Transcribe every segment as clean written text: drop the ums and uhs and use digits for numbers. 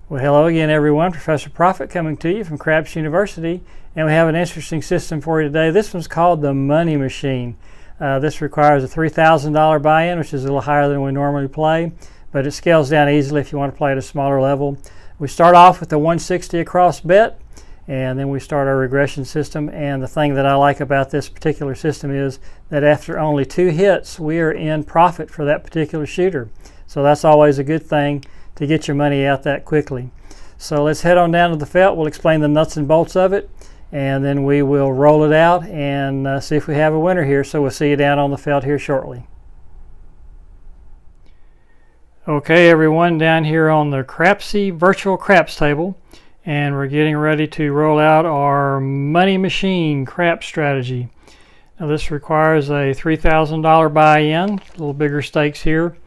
Well, hello again, everyone. Professor Profit coming to you from Craps University, and we have an interesting system for you today. This one's called the Money Machine. This requires a $3,000 buy-in, which is a little higher than we normally play, but it scales down easily if you want to play at a smaller level. We start off with the 160 across bet, and then we start our regression system. And the thing that I like about this particular system is that after only 2 hits, we are in profit for that particular shooter. So that's always a good thing to get your money out that quickly. So let's head on down to the felt. We'll explain the nuts and bolts of it, and then we will roll it out and see if we have a winner here. So we'll see you down on the felt here shortly. Okay, everyone, down here on the Crapsy virtual craps table, and we're getting ready to roll out our Money Machine craps strategy. Now this requires a $3,000 buy-in, a little bigger stakes here.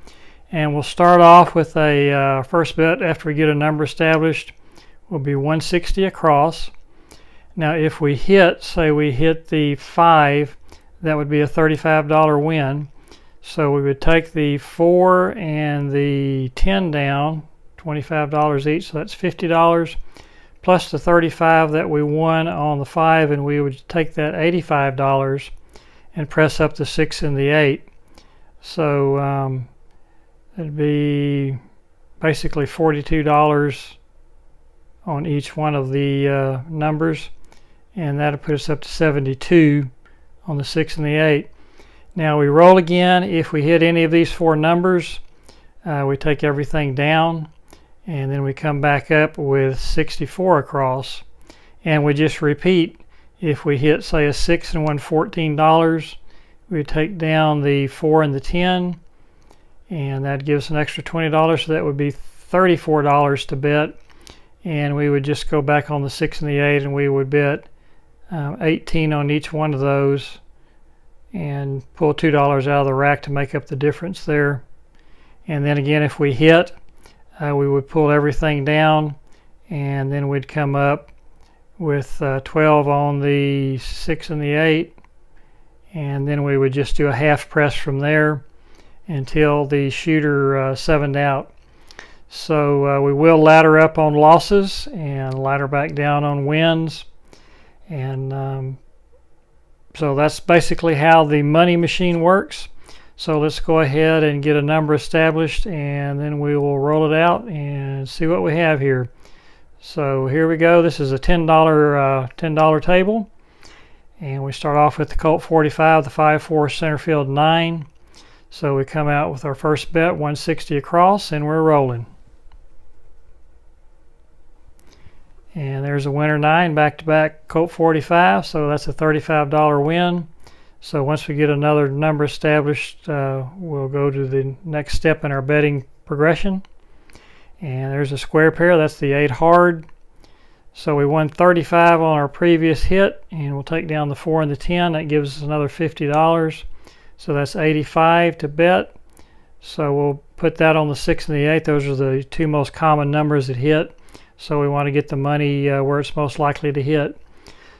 And we'll start off with a first bet after we get a number established. Will be 160 across. Now if we hit, say we hit the 5, that would be a $35 win. So we would take the 4 and the 10 down, $25 each, so that's $50, plus the 35 that we won on the 5, and we would take that $85 and press up the 6 and the 8. So it'd be basically $42 on each one of the numbers, and that'll put us up to $72 on the 6 and the 8. Now we roll again. If we hit any of these 4 numbers, we take everything down, and then we come back up with 64 across, and we just repeat. If we hit, say, a 6 and won $14, we take down the 4 and the 10, and that gives an extra $20, so that would be $34 to bet. And we would just go back on the 6 and the 8, and we would bet 18 on each one of those and pull $2 out of the rack to make up the difference there. And then again, if we hit, we would pull everything down, and then we'd come up with 12 on the 6 and the 8, and then we would just do a half press from there until the shooter 7'd out. So we will ladder up on losses and ladder back down on wins. And so that's basically how the Money Machine works. So let's go ahead and get a number established, and then we will roll it out and see what we have here. So here we go. This is a $10 table, and we start off with the Colt 45, the 5.4 center field 9. So we come out with our first bet, 160 across, and we're rolling. And there's a winner 9, back-to-back Colt 45, so that's a $35 win. So once we get another number established, we'll go to the next step in our betting progression. And there's a square pair, that's the 8 hard. So we won 35 on our previous hit, and we'll take down the 4 and the 10. That gives us another $50. So that's 85 to bet. So we'll put that on the 6 and the 8. Those are the 2 most common numbers that hit. So we want to get the money where it's most likely to hit.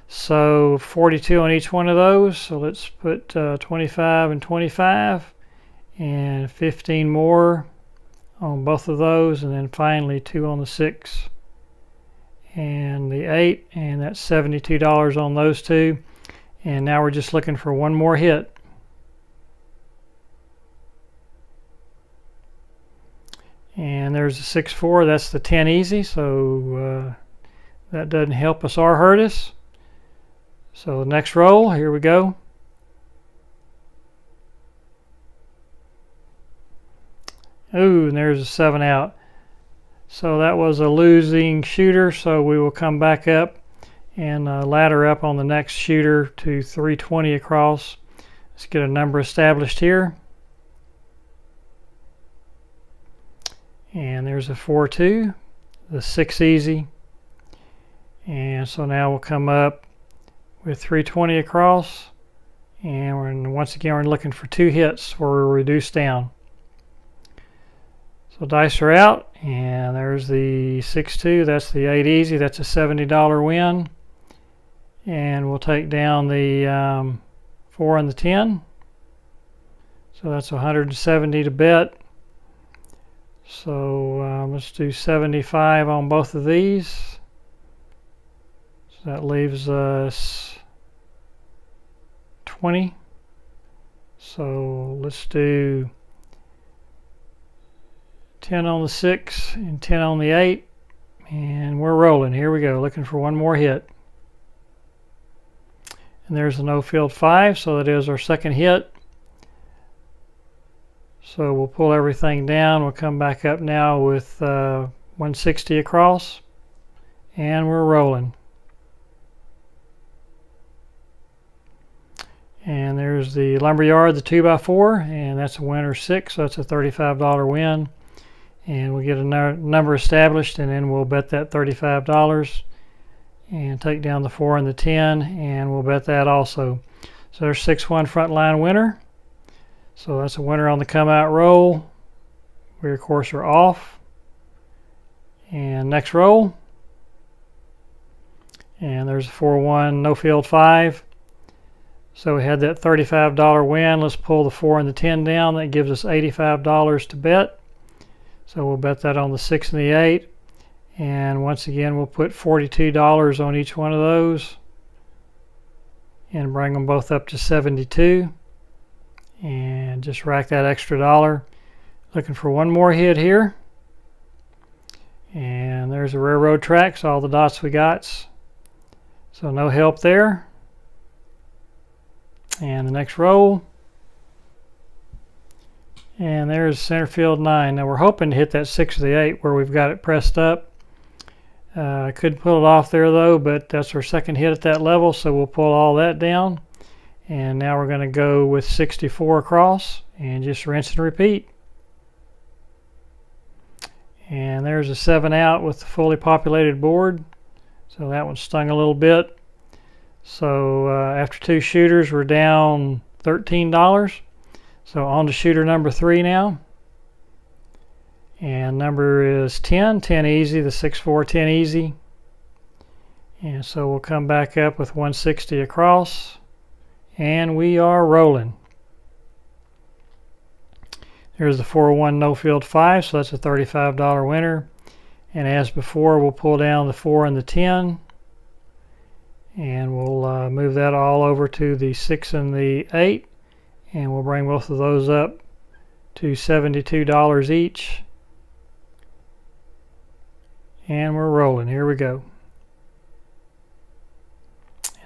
So 42 on each one of those. So let's put 25 and 25, and 15 more on both of those, and then finally 2 on the 6 and the 8, and that's $72 on those 2. And now we're just looking for one more hit. And there's a 6-4, that's the 10 easy, so that doesn't help us or hurt us. So the next roll, here we go. Ooh, and there's a 7 out. So that was a losing shooter, so we will come back up and ladder up on the next shooter to 320 across. Let's get a number established here. And there's a 4-2, the 6 easy. And so now we'll come up with 320 across, and once again we're looking for 2 hits where we're reduced down. So dice are out, and there's the 6-2, that's the 8 easy, that's a $70 win. And we'll take down the 4 and the 10. So that's 170 to bet. So let's do 75 on both of these. So that leaves us 20. So let's do 10 on the 6 and 10 on the 8. And we're rolling. Here we go, looking for one more hit. And there's the no-field 5, so that is our second hit. So we'll pull everything down. We'll come back up now with 160 across. And we're rolling. And there's the lumberyard, the 2x4, and that's a winner 6, so that's a $35 win. And we'll get a number established, and then we'll bet that $35 and take down the 4 and the 10, and we'll bet that also. So there's 6-1 front line winner. So that's a winner on the come out roll. We of course are off. And next roll. And there's a 4-1 no field 5. So we had that $35 win. Let's pull the 4 and the 10 down. That gives us $85 to bet. So we'll bet that on the 6 and the 8. And once again, we'll put $42 on each one of those and bring them both up to 72. And just rack that extra dollar. Looking for one more hit here. And there's the railroad tracks, all the dots we got. So no help there. And the next roll. And there's center field 9. Now we're hoping to hit that 6 or the 8 where we've got it pressed up. I couldn't pull it off there though, but that's our second hit at that level, so we'll pull all that down. And now we're going to go with 64 across and just rinse and repeat. And there's a 7 out with the fully populated board. So that one stung a little bit. So after 2 shooters, we're down $13. So on to shooter number 3 now. And number is 10 easy, the 6-4 10 easy. And so we'll come back up with 160 across. And we are rolling. Here's the 4-1 no field 5, so that's a $35 winner. And as before, we'll pull down the 4 and the 10. And we'll move that all over to the 6 and the 8. And we'll bring both of those up to $72 each. And we're rolling. Here we go.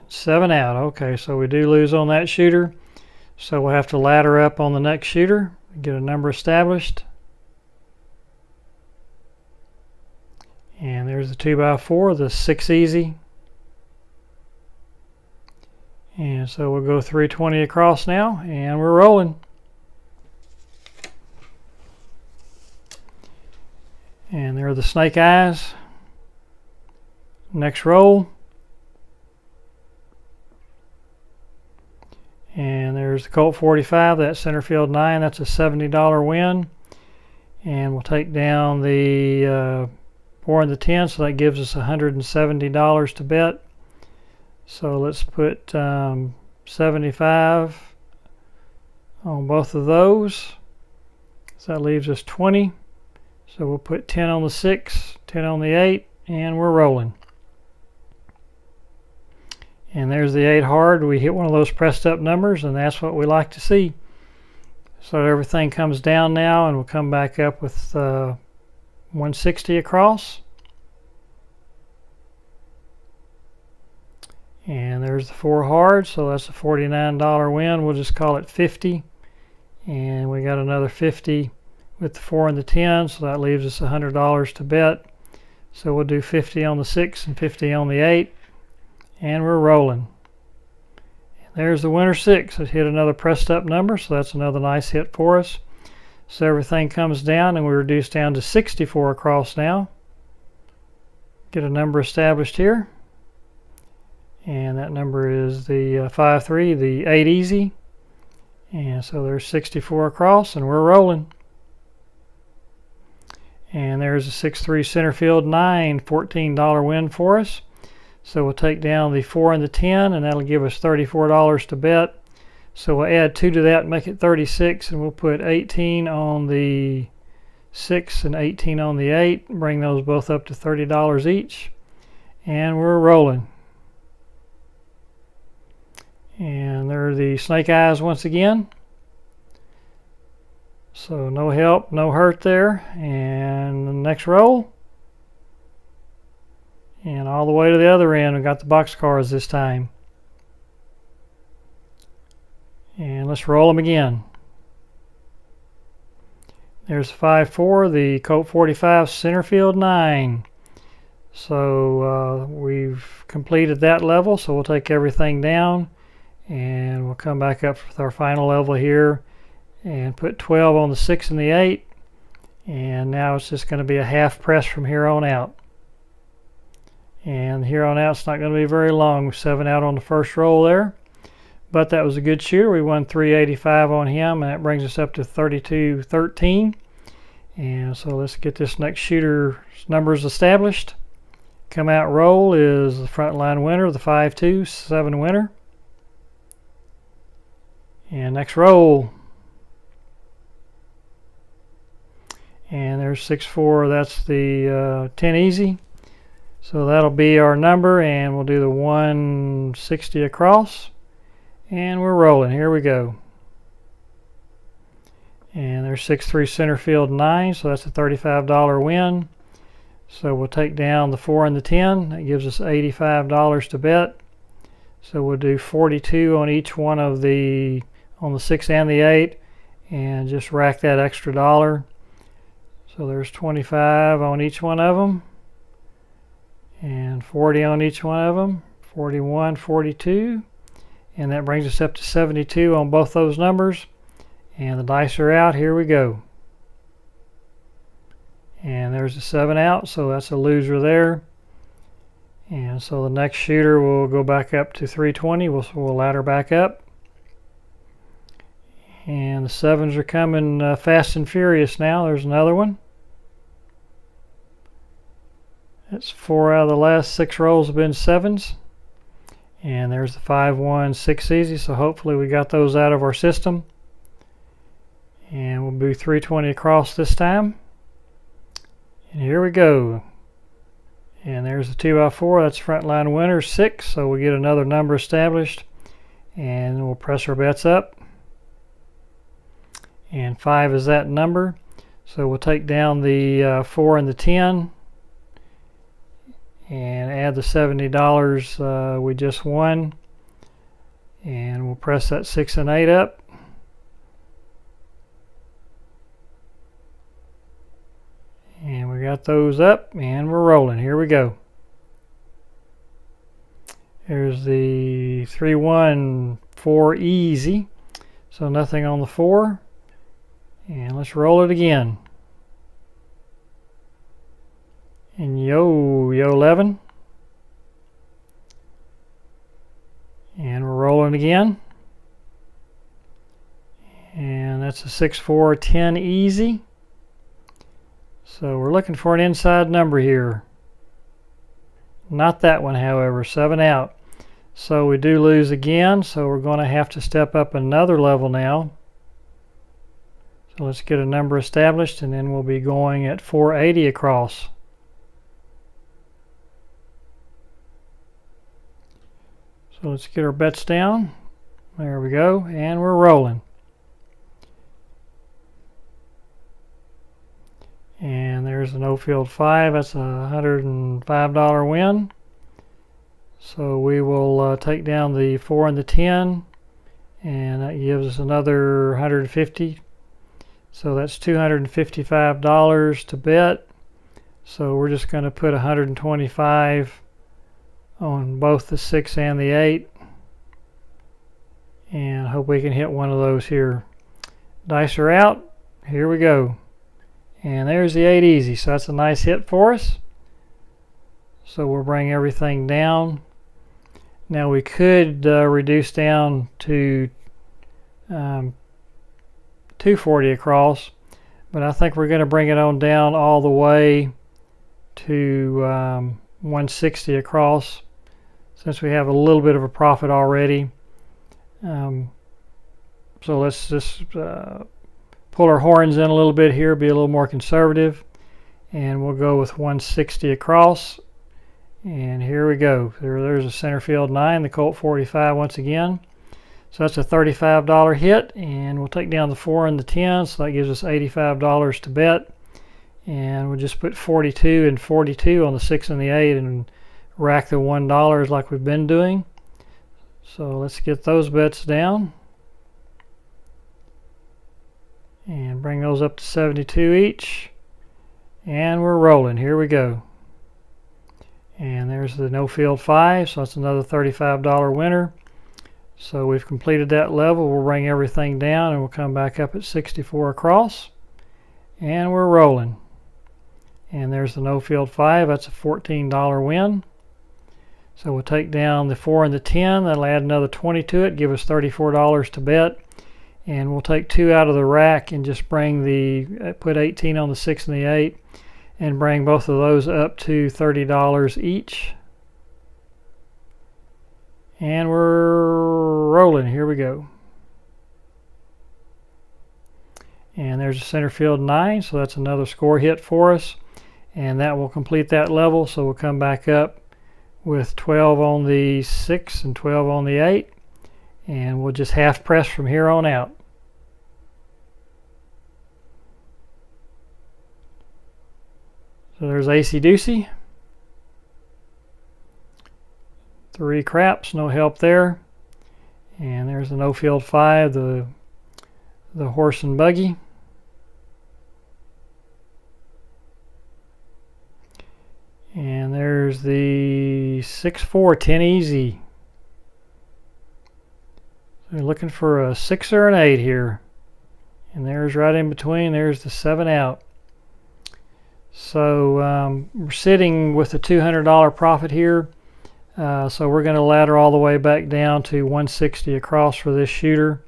7 out. Okay, so we do lose on that shooter. So we'll have to ladder up on the next shooter. Get a number established. And there's the 2x4, the 6 easy. And so we'll go 320 across now, and we're rolling. And there are the snake eyes. Next roll. And there's the Colt 45, that's center field 9, that's a $70 win. And we'll take down the 4 and the 10, so that gives us $170 to bet. So let's put 75 on both of those. So that leaves us 20. So we'll put 10 on the 6, 10 on the 8, and we're rolling. And there's the 8 hard. We hit one of those pressed up numbers, and that's what we like to see. So everything comes down now, and we'll come back up with 160 across. And there's the 4 hard, so that's a $49 win. We'll just call it 50. And we got another 50 with the 4 and the 10, so that leaves us $100 to bet. So we'll do 50 on the 6 and 50 on the 8. And we're rolling. And there's the winner 6. It hit another pressed up number, so that's another nice hit for us. So everything comes down, and we reduce down to 64 across now. Get a number established here. And that number is the 5-3, the 8 easy. And so there's 64 across, and we're rolling. And there's a 6-3 center field 9, $14 win for us. So we'll take down the 4 and the 10, and that'll give us $34 to bet. So we'll add 2 to that and make it 36, and we'll put 18 on the 6 and 18 on the 8. Bring those both up to $30 each. And we're rolling. And there are the snake eyes once again. So no help, no hurt there. And the next roll. And all the way to the other end, we got the boxcars this time. And let's roll them again. There's 5-4, the Colt 45 Centerfield 9. So we've completed that level, so we'll take everything down and we'll come back up with our final level here and put 12 on the 6 and the 8. And now it's just going to be a half press from here on out. And here on out, it's not going to be very long. 7 out on the first roll there. But that was a good shooter. We won $385 on him, and that brings us up to $32.13. And so let's get this next shooter's numbers established. Come out roll is the front line winner, the 5-2, 7 winner. And next roll. And there's 6-4, that's the 10 easy. So that'll be our number, and we'll do the 160 across. And we're rolling. Here we go. And there's 6-3 Centerfield 9, so that's a $35 win. So we'll take down the 4 and the 10. That gives us $85 to bet. So we'll do 42 on each one of on the 6 and the 8, and just rack that extra dollar. So there's 25 on each one of them, and 40 on each one of them, 41, 42, and that brings us up to 72 on both those numbers. And the dice are out. Here we go. And there's a 7 out, so that's a loser there. And so the next shooter will go back up to 320. We'll ladder back up. And the 7s are coming fast and furious now. There's another one. That's 4 out of the last 6 rolls have been 7s. And there's the 5-1, 6 easy. So hopefully we got those out of our system. And we'll do 320 across this time. And here we go. And there's the 2x4. That's front line winner, 6. So we get another number established. And we'll press our bets up. And 5 is that number. So we'll take down the 4 and the 10. And add the $70 we just won. And we'll press that 6 and 8 up. And we got those up, and we're rolling. Here we go. Here's the 3-1, 4 easy. So nothing on the 4. And let's roll it again. And yo 11. And we're rolling again. And that's a 6-4, 10 easy. So we're looking for an inside number here. Not that one, however, 7 out. So we do lose again, so we're going to have to step up another level now. So let's get a number established, and then we'll be going at 480 across. So let's get our bets down. There we go, and we're rolling. And there's an Oldfield 5. That's a $105 win. So we will take down the 4 and the 10, and that gives us another 150. So that's $255 to bet. So we're just going to put 125 on both the 6 and the 8, and hope we can hit one of those here. Dice are out. Here we go. And there's the 8 easy, so that's a nice hit for us. So we'll bring everything down. Now we could reduce down to 240 across, but I think we're going to bring it on down all the way to 160 across, since we have a little bit of a profit already. So let's just pull our horns in a little bit here, be a little more conservative, and we'll go with 160 across. And here we go. There's a center field 9, the Colt 45 once again. So that's a $35 hit, and we'll take down the 4 and the 10, so that gives us $85 to bet. And we'll just put 42 and 42 on the 6 and the 8 and rack the $1 like we've been doing. So let's get those bets down and bring those up to 72 each, and we're rolling. Here we go. And there's the no field 5, so that's another $35 winner. So we've completed that level. We'll bring everything down and we'll come back up at 64 across, and we're rolling. And there's the no field 5, that's a $14 win. So we'll take down the 4 and the 10, that'll add another 20 to it, give us $34 to bet. And we'll take 2 out of the rack and just bring put 18 on the 6 and the 8 and bring both of those up to $30 each. And we're rolling. Here we go. And there's a center field 9, so that's another score hit for us. And that will complete that level, so we'll come back up with 12 on the 6 and 12 on the 8. And we'll just half press from here on out. So there's AC Doocy. 3 craps, no help there. And there's the no field 5, the horse and buggy. And there's the 6-4, 10 easy. So we're looking for a 6 or an 8 here. And there's right in between, there's the 7 out. So we're sitting with a $200 profit here. So we're going to ladder all the way back down to 160 across for this shooter.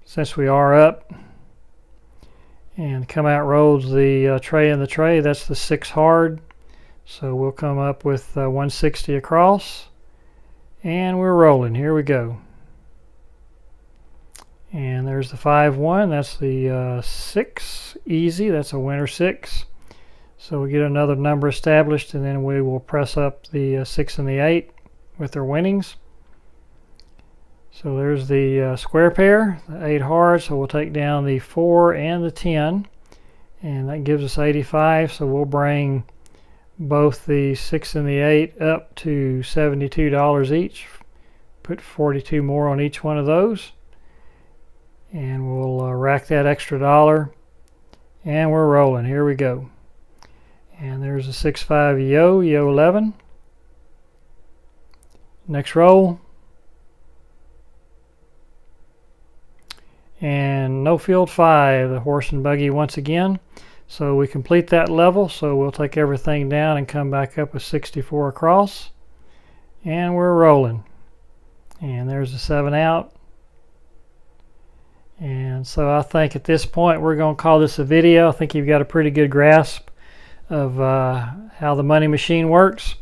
Since we are up. And come out rolls the tray in the tray. That's the 6 hard. So we'll come up with 160 across. And we're rolling. Here we go. And there's the 5-1. That's the 6 easy. That's a winner 6. So we get another number established, and then we will press up the 6 and the 8 with their winnings. So there's the square pair, the 8 hard. So we'll take down the 4 and the 10, and that gives us 85. So we'll bring both the 6 and the 8 up to $72 each. Put 42 more on each one of those. And we'll rack that extra $1, and we're rolling. Here we go. And there's a 6-5 yo 11. Next roll. And no field 5, the horse and buggy once again. So we complete that level, so we'll take everything down and come back up with 64 across. And we're rolling. And there's the 7 out. And so I think at this point we're going to call this a video. I think you've got a pretty good grasp of how the money machine works.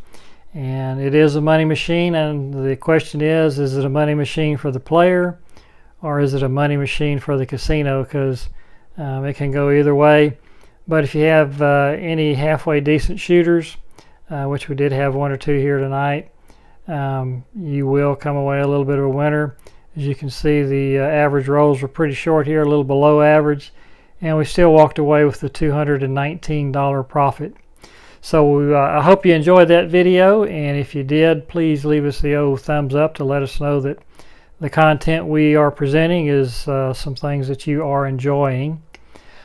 And it is a money machine, and the question is it a money machine for the player or is it a money machine for the casino? Because it can go either way. But if you have any halfway decent shooters, which we did have 1 or 2 here tonight, you will come away a little bit of a winner. As you can see, the average rolls were pretty short here, a little below average, and we still walked away with the $219 profit. So I hope you enjoyed that video, and if you did, please leave us the old thumbs up to let us know that the content we are presenting is some things that you are enjoying.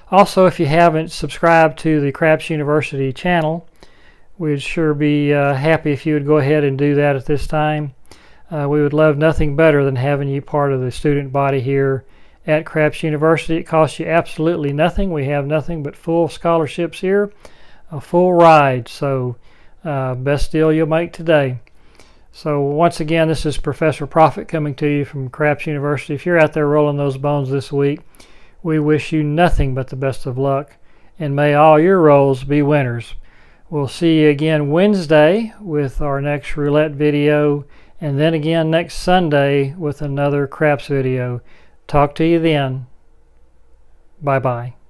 Also, if you haven't subscribed to the Craps University channel, we'd sure be happy if you would go ahead and do that at this time. We would love nothing better than having you part of the student body here at Craps University. It costs you absolutely nothing. We have nothing but full scholarships here, a full ride. So best deal you'll make today. So once again, this is Professor Profit coming to you from Craps University. If you're out there rolling those bones this week, we wish you nothing but the best of luck, and may all your rolls be winners. We'll see you again Wednesday with our next roulette video, and then again next Sunday with another craps video. Talk to you then. Bye-bye.